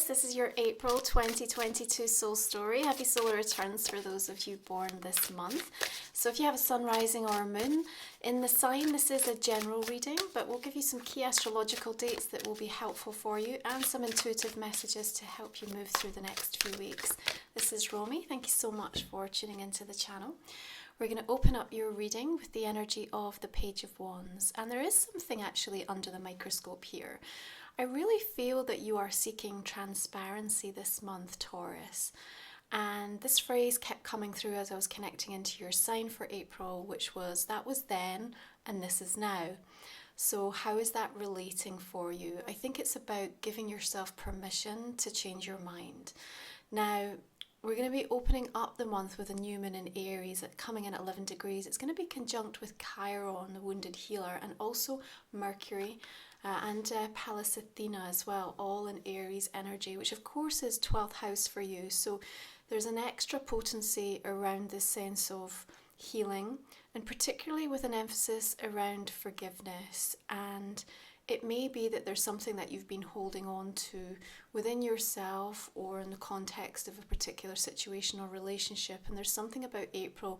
this is your April 2022 soul story. Happy solar returns for those of you born this month. So if you have a sun, rising or a moon in the sign, this is a general reading, but we'll give you some key astrological dates that will be helpful for you and some intuitive messages to help you move through the next few weeks. This is Romy. Thank you so much for tuning into the channel. We're going to open up your reading with the energy of the Page of Wands, and there is something actually under the microscope here. I really feel that you are seeking transparency this month, Taurus. And this phrase kept coming through as I was connecting into your sign for April, which was, that was then and this is now. So how is that relating for you? I think it's about giving yourself permission to change your mind. Now, we're going to be opening up the month with a new moon in Aries coming in at 11 degrees. It's going to be conjunct with Chiron, the wounded healer, and also Mercury and Pallas Athena as well, all in Aries energy, which of course is 12th house for you. So there's an extra potency around this sense of healing, and particularly with an emphasis around forgiveness. And it may be that there's something that you've been holding on to within yourself or in the context of a particular situation or relationship. And there's something about April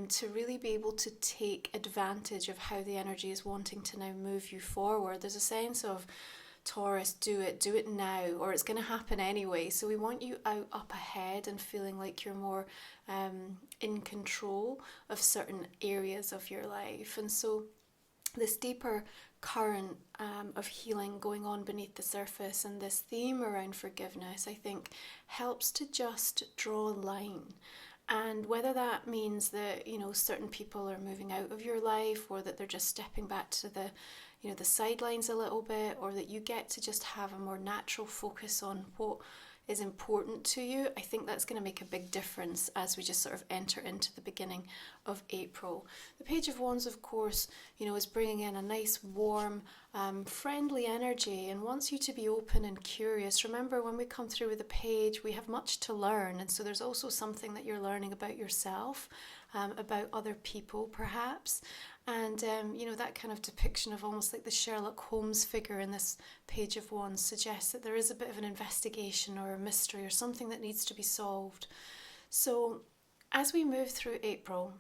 to really be able to take advantage of how the energy is wanting to now move you forward. There's a sense of, Taurus, do it now, or it's going to happen anyway. So we want you out up ahead and feeling like you're more in control of certain areas of your life. And so this deeper current of healing going on beneath the surface, and this theme around forgiveness, I think, helps to just draw a line. And whether that means that, you know, certain people are moving out of your life, or that they're just stepping back to the, you know, the sidelines a little bit, or that you get to just have a more natural focus on what is important to you, I think that's going to make a big difference as we just sort of enter into the beginning of April. The Page of Wands, of course, you know, is bringing in a nice, warm, friendly energy and wants you to be open and curious. Remember, when we come through with the page, we have much to learn, and so there's also something that you're learning about yourself, about other people perhaps. And, you know, that kind of depiction of almost like the Sherlock Holmes figure in this Page of Wands suggests that there is a bit of an investigation or a mystery or something that needs to be solved. So as we move through April,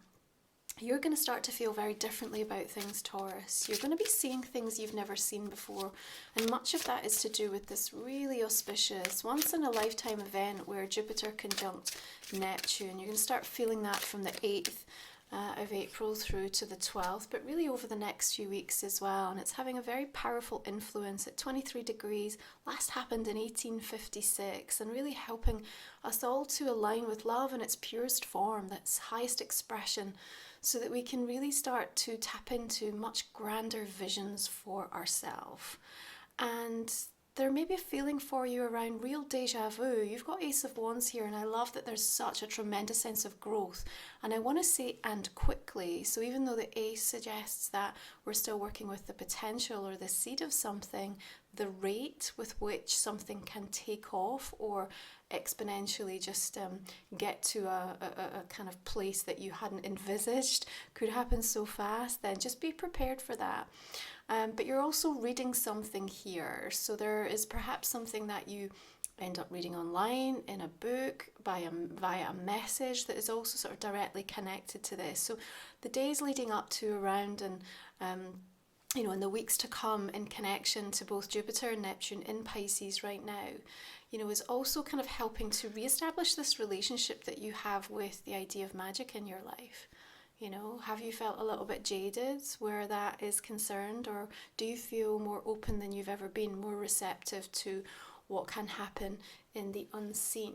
you're going to start to feel very differently about things, Taurus. You're going to be seeing things you've never seen before. And much of that is to do with this really auspicious, once-in-a-lifetime event where Jupiter conjunct Neptune. You're going to start feeling that from the 8th of April through to the 12th, but really over the next few weeks as well. And it's having a very powerful influence at 23 degrees. Last happened in 1856, and really helping us all to align with love in its purest form, that's highest expression, so that we can really start to tap into much grander visions for ourselves. And there may be a feeling for you around real deja vu. You've got Ace of Wands here, and I love that there's such a tremendous sense of growth. And I want to say, and quickly. So even though the Ace suggests that we're still working with the potential or the seed of something, the rate with which something can take off or exponentially just get to a kind of place that you hadn't envisaged could happen so fast, then just be prepared for that. But you're also reading something here. So there is perhaps something that you end up reading online, in a book, via a message that is also sort of directly connected to this. So the days leading up to, around, and you know, in the weeks to come, in connection to both Jupiter and Neptune in Pisces right now, you know, is also kind of helping to reestablish this relationship that you have with the idea of magic in your life. You know, have you felt a little bit jaded where that is concerned, or do you feel more open than you've ever been, more receptive to what can happen in the unseen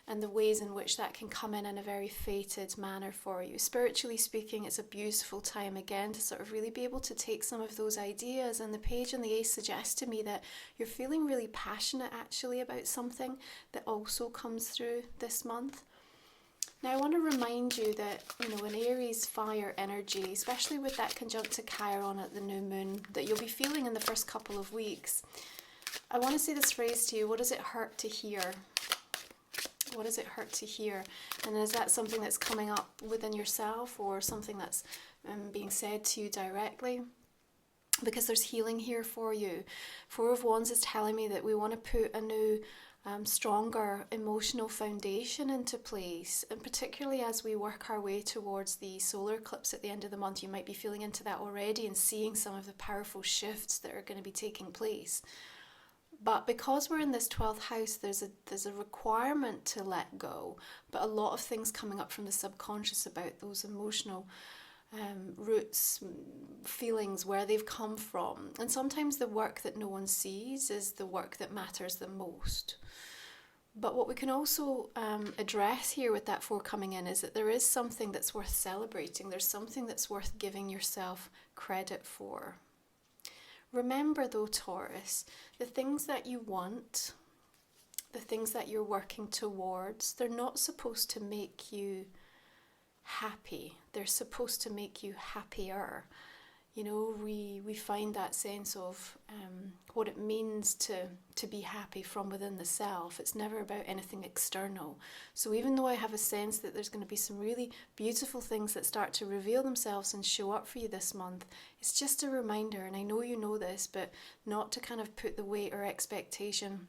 and the ways in which that can come in a very fated manner for you? Spiritually speaking, it's a beautiful time again to sort of really be able to take some of those ideas, and the Page and the Ace suggest to me that you're feeling really passionate actually about something that also comes through this month. Now I want to remind you that, you know, in Aries fire energy, especially with that conjunct to Chiron at the new moon that you'll be feeling in the first couple of weeks, I want to say this phrase to you: what does it hurt to hear? What does it hurt to hear? And is that something that's coming up within yourself, or something that's being said to you directly? Because there's healing here for you. Four of Wands is telling me that we want to put a new stronger emotional foundation into place. And particularly as we work our way towards the solar eclipse at the end of the month, you might be feeling into that already and seeing some of the powerful shifts that are going to be taking place. But because we're in this 12th house, there's a requirement to let go, but a lot of things coming up from the subconscious about those emotional roots, feelings, where they've come from. And sometimes the work that no one sees is the work that matters the most. But what we can also address here with that 4 coming in is that there is something that's worth celebrating. There's something that's worth giving yourself credit for. Remember though, Taurus, the things that you want, the things that you're working towards, they're not supposed to make you happy. They're supposed to make you happier. You know, we find that sense of what it means to be happy from within the self. It's never about anything external. So even though I have a sense that there's going to be some really beautiful things that start to reveal themselves and show up for you this month, it's just a reminder, and I know you know this, but not to kind of put the weight or expectation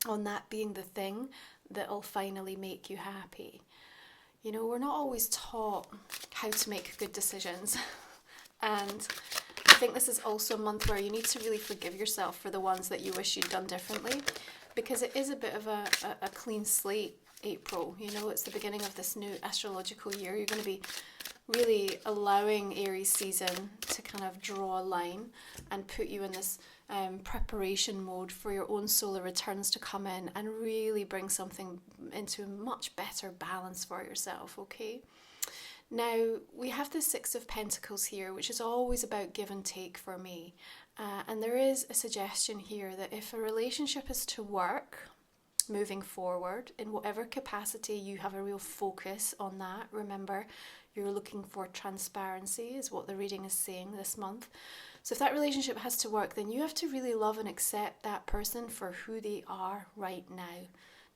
on that being the thing that'll finally make you happy. You know, we're not always taught how to make good decisions. And I think this is also a month where you need to really forgive yourself for the ones that you wish you'd done differently, because it is a bit of a clean slate April. You know, it's the beginning of this new astrological year. You're going to be really allowing Aries season to kind of draw a line and put you in this preparation mode for your own solar returns to come in and really bring something into a much better balance for yourself, okay? Now, we have the 6 of Pentacles here, which is always about give and take for me. And there is a suggestion here that if a relationship is to work moving forward, in whatever capacity you have a real focus on that, remember, you're looking for transparency is what the reading is saying this month. So if that relationship has to work, then you have to really love and accept that person for who they are right now.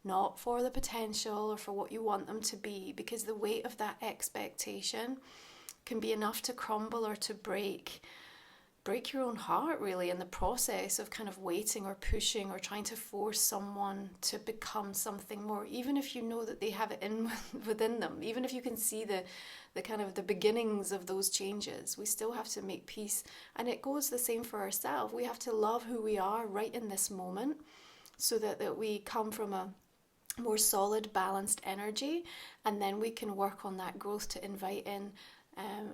Not for the potential or for what you want them to be, because the weight of that expectation can be enough to crumble or to break your own heart, really, in the process of kind of waiting or pushing or trying to force someone to become something more, even if you know that they have it within them, even if you can see the kind of the beginnings of those changes. We still have to make peace, and it goes the same for ourselves. We have to love who we are right in this moment, so that we come from a more solid, balanced energy, and then we can work on that growth to invite in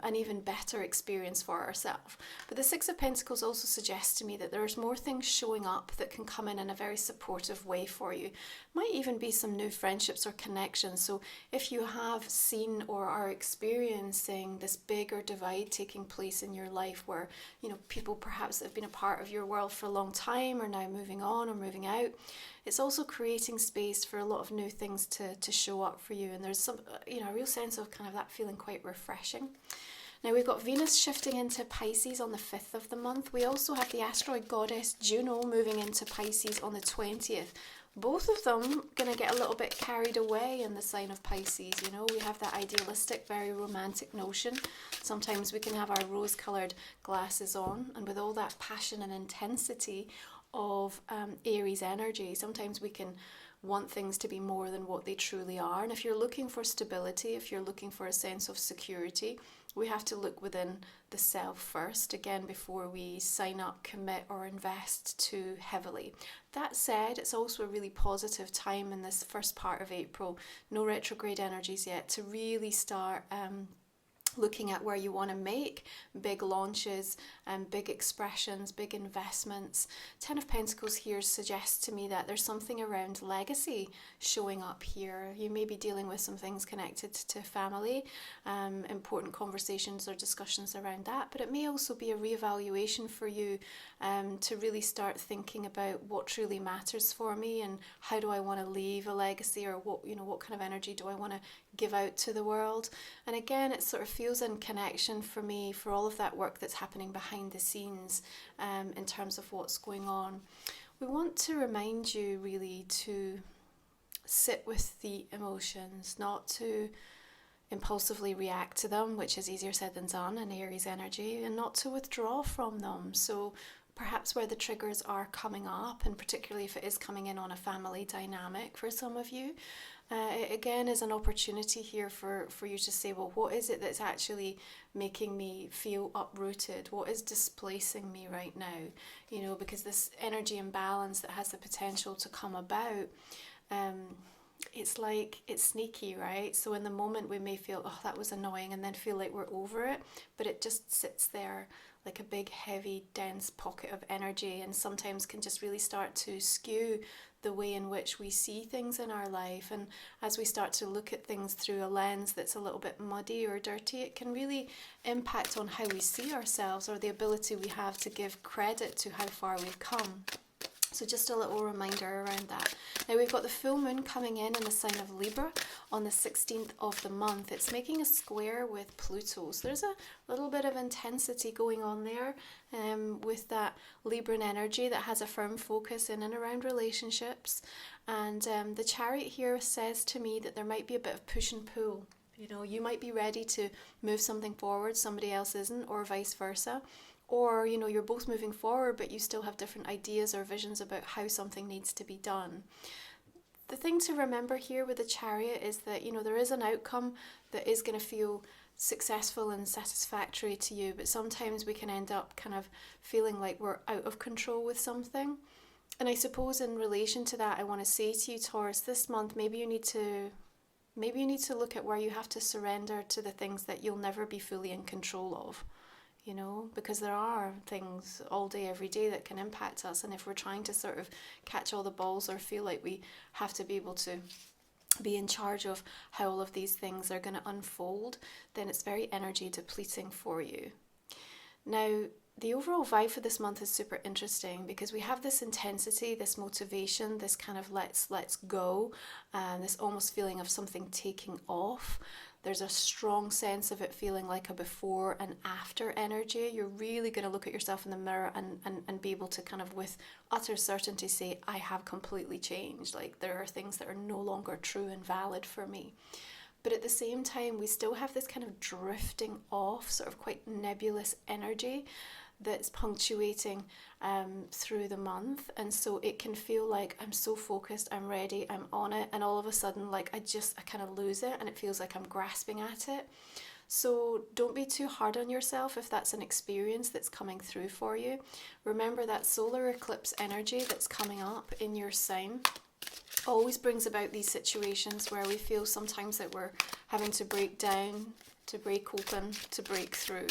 an even better experience for ourselves. But the 6 of Pentacles also suggests to me that there's more things showing up that can come in a very supportive way for you. Might even be some new friendships or connections. So if you have seen or are experiencing this bigger divide taking place in your life where, you know, people perhaps that have been a part of your world for a long time are now moving on or moving out, it's also creating space for a lot of new things to show up for you. And there's some, you know, a real sense of kind of that feeling quite refreshing. Now we've got Venus shifting into Pisces on the 5th of the month. We also have the asteroid goddess Juno moving into Pisces on the 20th. Both of them going to get a little bit carried away in the sign of Pisces. You know, we have that idealistic, very romantic notion. Sometimes we can have our rose-coloured glasses on, and with all that passion and intensity of Aries energy, sometimes we can want things to be more than what they truly are. And if you're looking for stability, if you're looking for a sense of security, we have to look within the self first, again, before we sign up, commit or invest too heavily. That said, it's also a really positive time in this first part of April, no retrograde energies yet, to really start looking at where you want to make big launches and big expressions, big investments. 10 of Pentacles here suggests to me that there's something around legacy showing up here. You may be dealing with some things connected to family, important conversations or discussions around that, but it may also be a reevaluation for you to really start thinking about what truly matters for me and how do I want to leave a legacy, or what kind of energy do I want to give out to the world. And again, it sort of feels in connection for me for all of that work that's happening behind the scenes in terms of what's going on. We want to remind you really to sit with the emotions, not to impulsively react to them, which is easier said than done in Aries energy, and not to withdraw from them. So perhaps where the triggers are coming up, and particularly if it is coming in on a family dynamic for some of you. It again is an opportunity here for you to say, well, what is it that's actually making me feel uprooted? What is displacing me right now? You know, because this energy imbalance that has the potential to come about, it's like, it's sneaky, right? So in the moment we may feel, oh, that was annoying, and then feel like we're over it, but it just sits there like a big, heavy, dense pocket of energy, and sometimes can just really start to skew the way in which we see things in our life. And as we start to look at things through a lens that's a little bit muddy or dirty, it can really impact on how we see ourselves, or the ability we have to give credit to how far we've come. So just a little reminder around that. Now we've got the full moon coming in the sign of Libra on the 16th of the month. It's making a square with Pluto. So there's a little bit of intensity going on there with that Libran energy that has a firm focus in and around relationships. And the Chariot here says to me that there might be a bit of push and pull. You know, you might be ready to move something forward, somebody else isn't, or vice versa. Or, you know, you're both moving forward, but you still have different ideas or visions about how something needs to be done. The thing to remember here with the Chariot is that, you know, there is an outcome that is going to feel successful and satisfactory to you, but sometimes we can end up kind of feeling like we're out of control with something. And I suppose in relation to that, I want to say to you, Taurus, this month, maybe you need to look at where you have to surrender to the things that you'll never be fully in control of. You know, because there are things all day, every day that can impact us. And if we're trying to sort of catch all the balls or feel like we have to be able to be in charge of how all of these things are going to unfold, then it's very energy depleting for you. Now, the overall vibe for this month is super interesting because we have this intensity, this motivation, this kind of let's go, this almost feeling of something taking off. There's a strong sense of it feeling like a before and after energy. You're really going to look at yourself in the mirror and be able to kind of with utter certainty say, I have completely changed. Like there are things that are no longer true and valid for me. But at the same time, we still have this kind of drifting off, sort of quite nebulous energy that's punctuating through the month. And so it can feel like I'm so focused, I'm ready, I'm on it, and all of a sudden like I kind of lose it and it feels like I'm grasping at it. So don't be too hard on yourself if that's an experience that's coming through for you. Remember that solar eclipse energy that's coming up in your sign always brings about these situations where we feel sometimes that we're having to break down, to break open, to break through.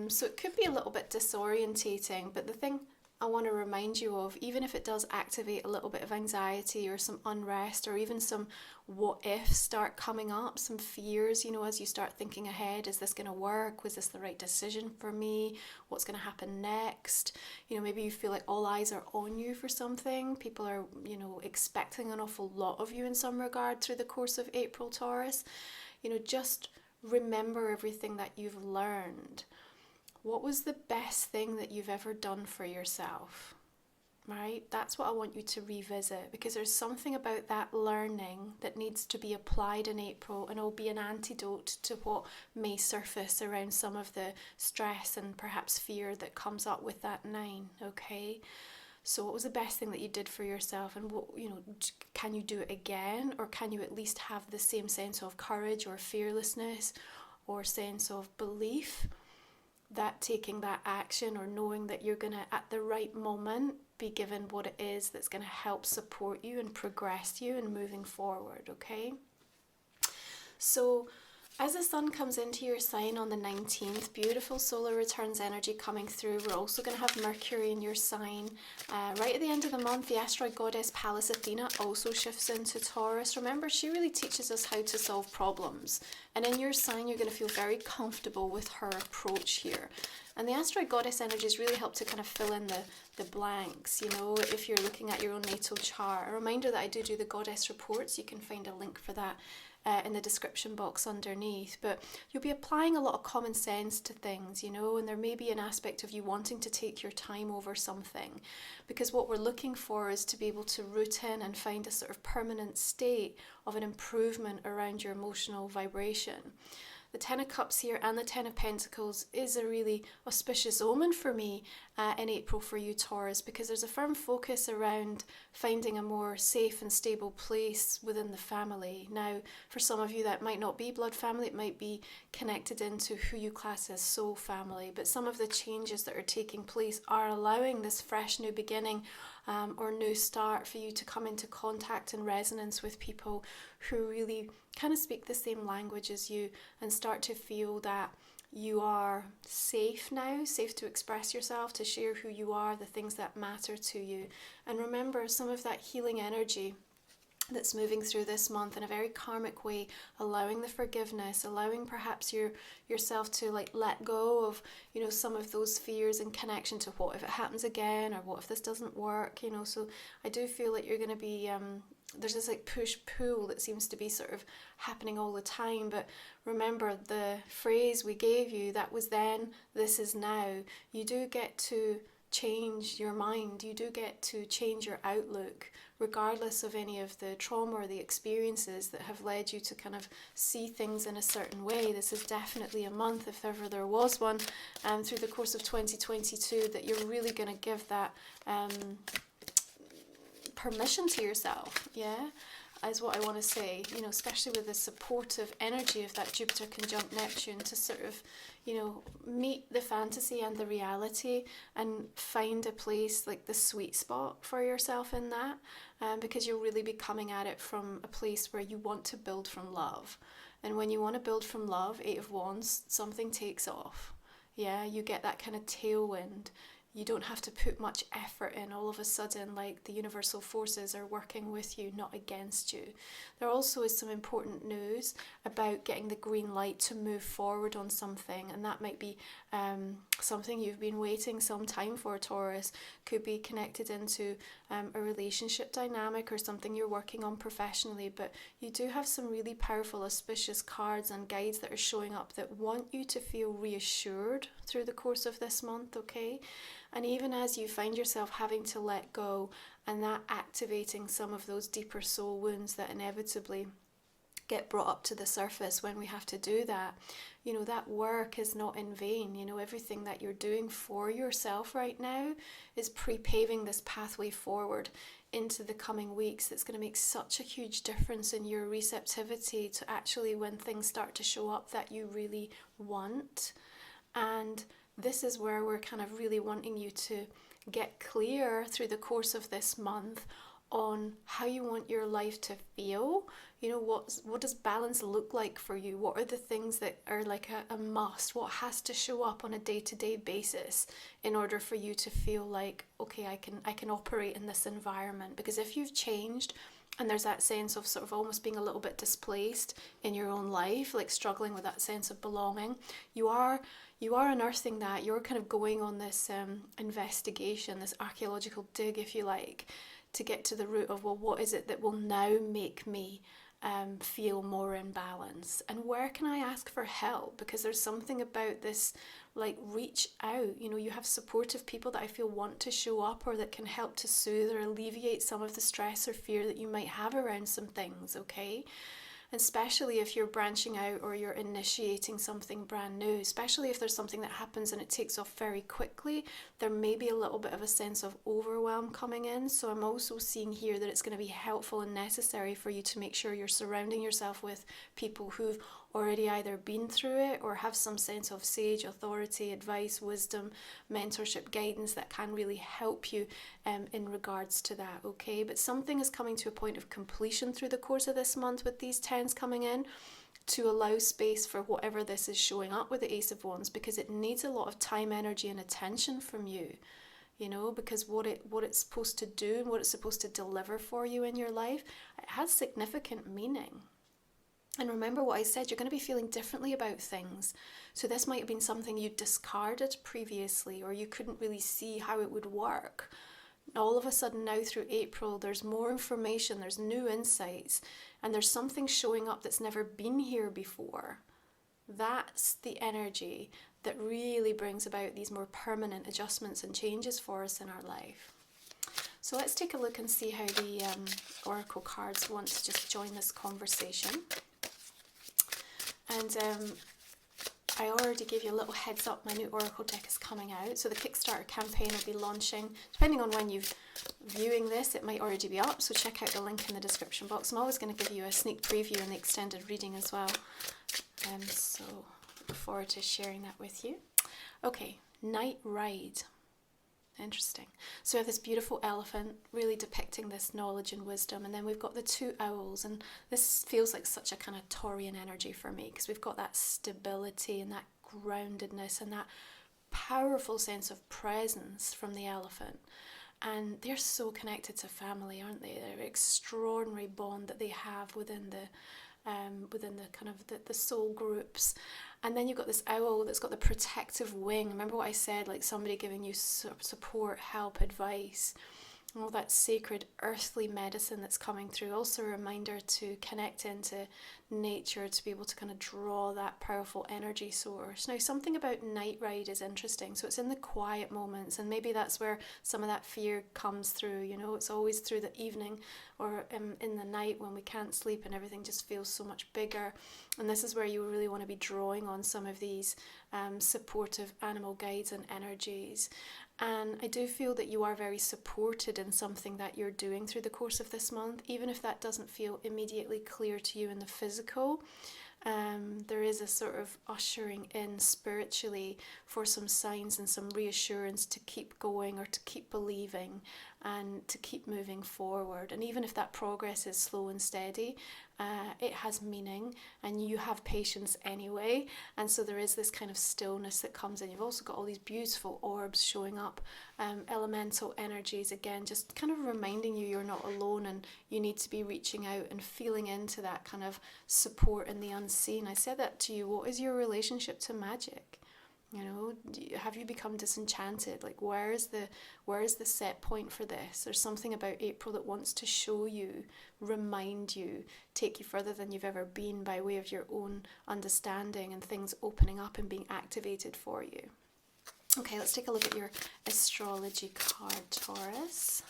So it could be a little bit disorientating, but the thing I want to remind you of, even if it does activate a little bit of anxiety or some unrest or even some what ifs start coming up, some fears, you know, as you start thinking ahead, is this going to work? Was this the right decision for me? What's going to happen next? You know, maybe you feel like all eyes are on you for something. People are, you know, expecting an awful lot of you in some regard through the course of April, Taurus. You know, just remember everything that you've learned. What was the best thing that you've ever done for yourself? Right? That's what I want you to revisit, because there's something about that learning that needs to be applied in April, and it'll be an antidote to what may surface around some of the stress and perhaps fear that comes up with that 9, okay? So what was the best thing that you did for yourself, and what, you know, can you do it again, or can you at least have the same sense of courage or fearlessness or sense of belief that taking that action or knowing that you're going to at the right moment be given what it is that's going to help support you and progress you and moving forward, okay? So as the sun comes into your sign on the 19th, beautiful solar returns energy coming through. We're also going to have Mercury in your sign. Right at the end of the month, the asteroid goddess Pallas Athena also shifts into Taurus. Remember, she really teaches us how to solve problems. And in your sign, you're going to feel very comfortable with her approach here. And the asteroid goddess energies really help to kind of fill in the blanks, you know, if you're looking at your own natal chart. A reminder that I do the goddess reports. You can find a link for that in the description box underneath. But you'll be applying a lot of common sense to things, you know, and there may be an aspect of you wanting to take your time over something, because what we're looking for is to be able to root in and find a sort of permanent state of an improvement around your emotional vibration. the Ten of Cups here and the Ten of Pentacles is a really auspicious omen for me in April for you, Taurus, because there's a firm focus around finding a more safe and stable place within the family. Now, for some of you, that might not be blood family, it might be connected into who you class as soul family, but some of the changes that are taking place are allowing this fresh new beginning or new start for you to come into contact and resonance with people who really kind of speak the same language as you and start to feel that you are safe now, safe to express yourself, to share who you are, the things that matter to you. And remember, some of that healing energy that's moving through this month in a very karmic way, allowing the forgiveness, allowing perhaps yourself to like let go of, you know, some of those fears in connection to what if it happens again, or what if this doesn't work, you know. So I do feel like you're going to be there's this like push-pull that seems to be sort of happening all the time. But remember, the phrase we gave you, that was then, this is now. You do get to change your mind. You do get to change your outlook, regardless of any of the trauma or the experiences that have led you to kind of see things in a certain way. This is definitely a month, if ever there was one, through the course of 2022, that you're really going to give that permission to yourself, yeah, is what I want to say, you know, especially with the supportive energy of that Jupiter conjunct Neptune, to sort of, you know, meet the fantasy and the reality and find a place, like the sweet spot for yourself in that, because you'll really be coming at it from a place where you want to build from love. And when you want to build from love, 8 of Wands, something takes off. Yeah, you get that kind of tailwind. You don't have to put much effort in. All of a sudden, like, the universal forces are working with you, not against you. There also is some important news about getting the green light to move forward on something, and that might be something you've been waiting some time for, Taurus. Could be connected into a relationship dynamic or something you're working on professionally, but you do have some really powerful auspicious cards and guides that are showing up that want you to feel reassured through the course of this month, okay? And even as you find yourself having to let go, and that activating some of those deeper soul wounds that inevitably get brought up to the surface when we have to do that, you know, that work is not in vain. You know, everything that you're doing for yourself right now is pre-paving this pathway forward into the coming weeks that's going to make such a huge difference in your receptivity to actually, when things start to show up that you really want. And this is where we're kind of really wanting you to get clear through the course of this month on how you want your life to feel. You know, what does balance look like for you? What are the things that are like a must? What has to show up on a day-to-day basis in order for you to feel like, okay, I can operate in this environment? Because if you've changed and there's that sense of sort of almost being a little bit displaced in your own life, like struggling with that sense of belonging, you are unearthing that. You're kind of going on this investigation, this archaeological dig, if you like, to get to the root of, well, what is it that will now make me feel more in balance? And where can I ask for help? Because there's something about this, like, reach out. You know, you have supportive people that I feel want to show up, or that can help to soothe or alleviate some of the stress or fear that you might have around some things, okay? Especially if you're branching out or you're initiating something brand new, especially if there's something that happens and it takes off very quickly, there may be a little bit of a sense of overwhelm coming in. So I'm also seeing here that it's going to be helpful and necessary for you to make sure you're surrounding yourself with people who've already either been through it or have some sense of sage authority, advice, wisdom, mentorship, guidance that can really help you in regards to that, okay? But something is coming to a point of completion through the course of this month with these tens coming in, to allow space for whatever this is showing up with the Ace of Wands, because it needs a lot of time, energy and attention from you, you know, because what it's supposed to do and what it's supposed to deliver for you in your life, it has significant meaning. And remember what I said, you're going to be feeling differently about things. So this might have been something you discarded previously, or you couldn't really see how it would work. All of a sudden now through April, there's more information, there's new insights, and there's something showing up that's never been here before. That's the energy that really brings about these more permanent adjustments and changes for us in our life. So let's take a look and see how the Oracle cards want to just join this conversation. And I already gave you a little heads up, my new Oracle deck is coming out. So the Kickstarter campaign will be launching, depending on when you're viewing this, it might already be up. So check out the link in the description box. I'm always going to give you a sneak preview in the extended reading as well. So look forward to sharing that with you. Okay, Night Ride. Interesting. So we have this beautiful elephant really depicting this knowledge and wisdom, and then we've got the two owls, and this feels like such a kind of Taurian energy for me because we've got that stability and that groundedness and that powerful sense of presence from the elephant. And they're so connected to family, aren't they? They're an extraordinary bond that they have within the kind of the soul groups. And then you've got this owl that's got the protective wing. Remember what I said, like somebody giving you support, help, advice, all that sacred earthly medicine that's coming through. Also a reminder to connect into nature, to be able to kind of draw that powerful energy source. Now, something about Night Ride is interesting. So it's in the quiet moments, and maybe that's where some of that fear comes through. You know, it's always through the evening or in the night when we can't sleep and everything just feels so much bigger. And this is where you really want to be drawing on some of these supportive animal guides and energies. And I do feel that you are very supported in something that you're doing through the course of this month, even if that doesn't feel immediately clear to you in the physical. There is a sort of ushering in spiritually for some signs and some reassurance to keep going or to keep believing and to keep moving forward. And even if that progress is slow and steady, it has meaning, and you have patience anyway. And so there is this kind of stillness that comes in. You've also got all these beautiful orbs showing up, elemental energies, again, just kind of reminding you you're not alone and you need to be reaching out and feeling into that kind of support in the unseen. I said that to you. What is your relationship to magic? You know, have you become disenchanted? Like, where is the set point for this? There's something about April that wants to show you, remind you, take you further than you've ever been by way of your own understanding and things opening up and being activated for you. Okay, let's take a look at your astrology card, Taurus.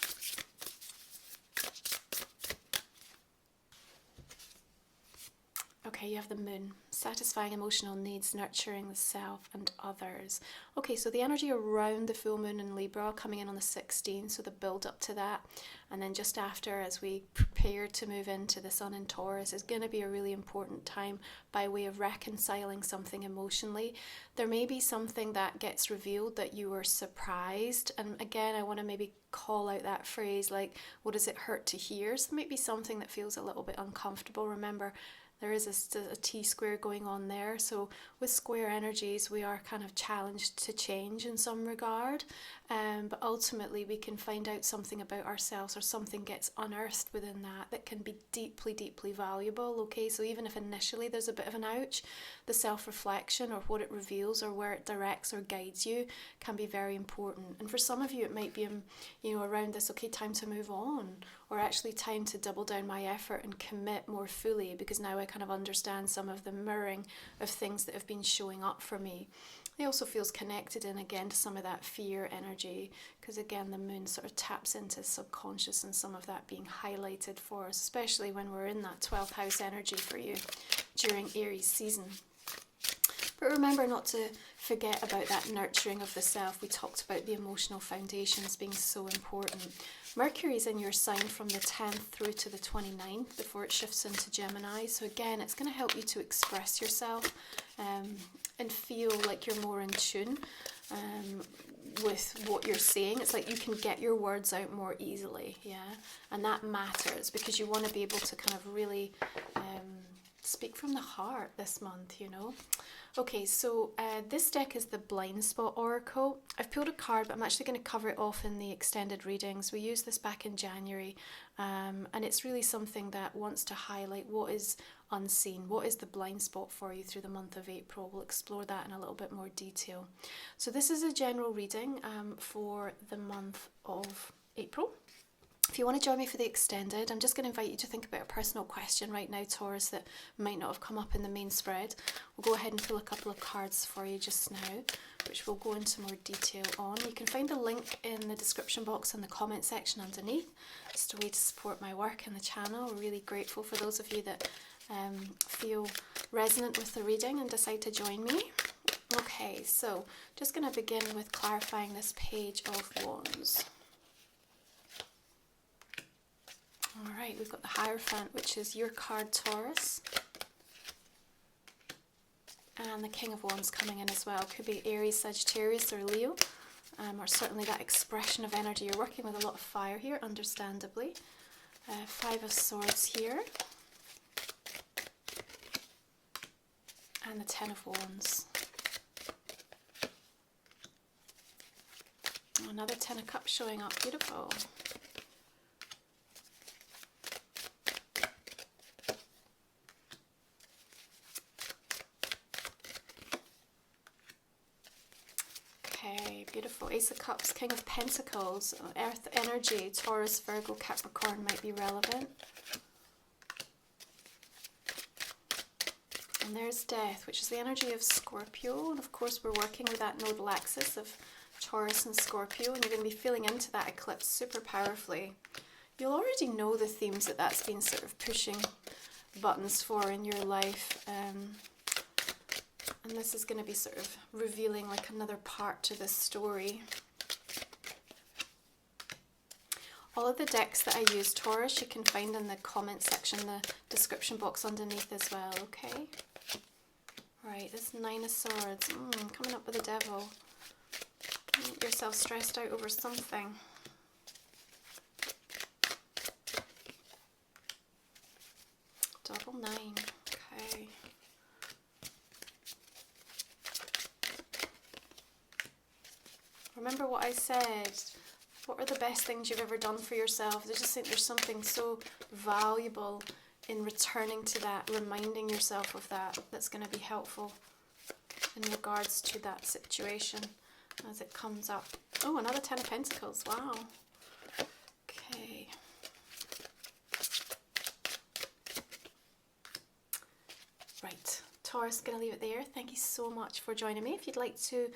Okay, you have the moon, satisfying emotional needs, nurturing the self and others. Okay, so the energy around the full moon in Libra coming in on the 16th, so the build up to that. And then just after, as we prepare to move into the sun in Taurus, is going to be a really important time by way of reconciling something emotionally. There may be something that gets revealed that you were surprised. And again, I want to maybe call out that phrase, like, what does it hurt to hear? So there might be something that feels a little bit uncomfortable. Remember, there is a T-square going on there. So with square energies, we are kind of challenged to change in some regard. But ultimately, we can find out something about ourselves, or something gets unearthed within that can be deeply, deeply valuable. Okay, so even if initially there's a bit of an ouch, the self-reflection or what it reveals or where it directs or guides you can be very important. And for some of you, it might be, around this, okay, time to move on, or actually time to double down my effort and commit more fully, because now I kind of understand some of the mirroring of things that have been showing up for me. It also feels connected in again to some of that fear energy, because again the moon sort of taps into subconscious and some of that being highlighted for us, especially when we're in that 12th house energy for you during Aries season. But remember not to forget about that nurturing of the self. We talked about the emotional foundations being so important. Mercury is in your sign from the 10th through to the 29th before it shifts into Gemini. So again, it's going to help you to express yourself and feel like you're more in tune with what you're saying. It's like you can get your words out more easily, yeah? And that matters because you want to be able to kind of really speak from the heart this month, you know? Okay, so this deck is the Blind Spot Oracle. I've pulled a card, but I'm actually going to cover it off in the extended readings. We used this back in January, and it's really something that wants to highlight what is unseen, what is the blind spot for you through the month of April. We'll explore that in a little bit more detail. So this is a general reading for the month of April. If you want to join me for the extended, I'm just going to invite you to think about a personal question right now, Taurus, that might not have come up in the main spread. We'll go ahead and pull a couple of cards for you just now, which we'll go into more detail on. You can find the link in the description box and the comment section underneath. Just a way to support my work and the channel. We're really grateful for those of you that feel resonant with the reading and decide to join me. Okay, so just going to begin with clarifying this Page of Wands. Alright, we've got the Hierophant, which is your card, Taurus. And the King of Wands coming in as well. Could be Aries, Sagittarius or Leo. Or certainly that expression of energy. You're working with a lot of fire here, understandably. Five of Swords here. And the Ten of Wands. Another Ten of Cups showing up. Beautiful. Okay, beautiful. Ace of Cups, King of Pentacles, Earth energy, Taurus, Virgo, Capricorn might be relevant. And there's Death, which is the energy of Scorpio. And of course we're working with that nodal axis of Taurus and Scorpio, and you're going to be feeling into that eclipse super powerfully. You'll already know the themes that that's been sort of pushing buttons for in your life. And this is going to be sort of revealing like another part to this story. All of the decks that I use, Taurus, you can find in the comment section, the description box underneath as well, okay? Right, this Nine of Swords, coming up with the Devil. Get yourself stressed out over something. Double Nine, okay. Remember what I said. What are the best things you've ever done for yourself? I just think there's something so valuable in returning to that, reminding yourself of that, that's going to be helpful in regards to that situation as it comes up. Oh, another Ten of Pentacles. Wow. Okay. Right. Taurus, going to leave it there. Thank you so much for joining me. If you'd like to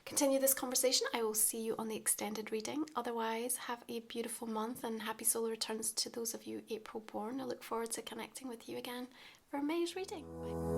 continue this conversation, I will see you on the extended reading. Otherwise, have a beautiful month and happy solar returns to those of you April born. I look forward to connecting with you again for May's reading. Bye.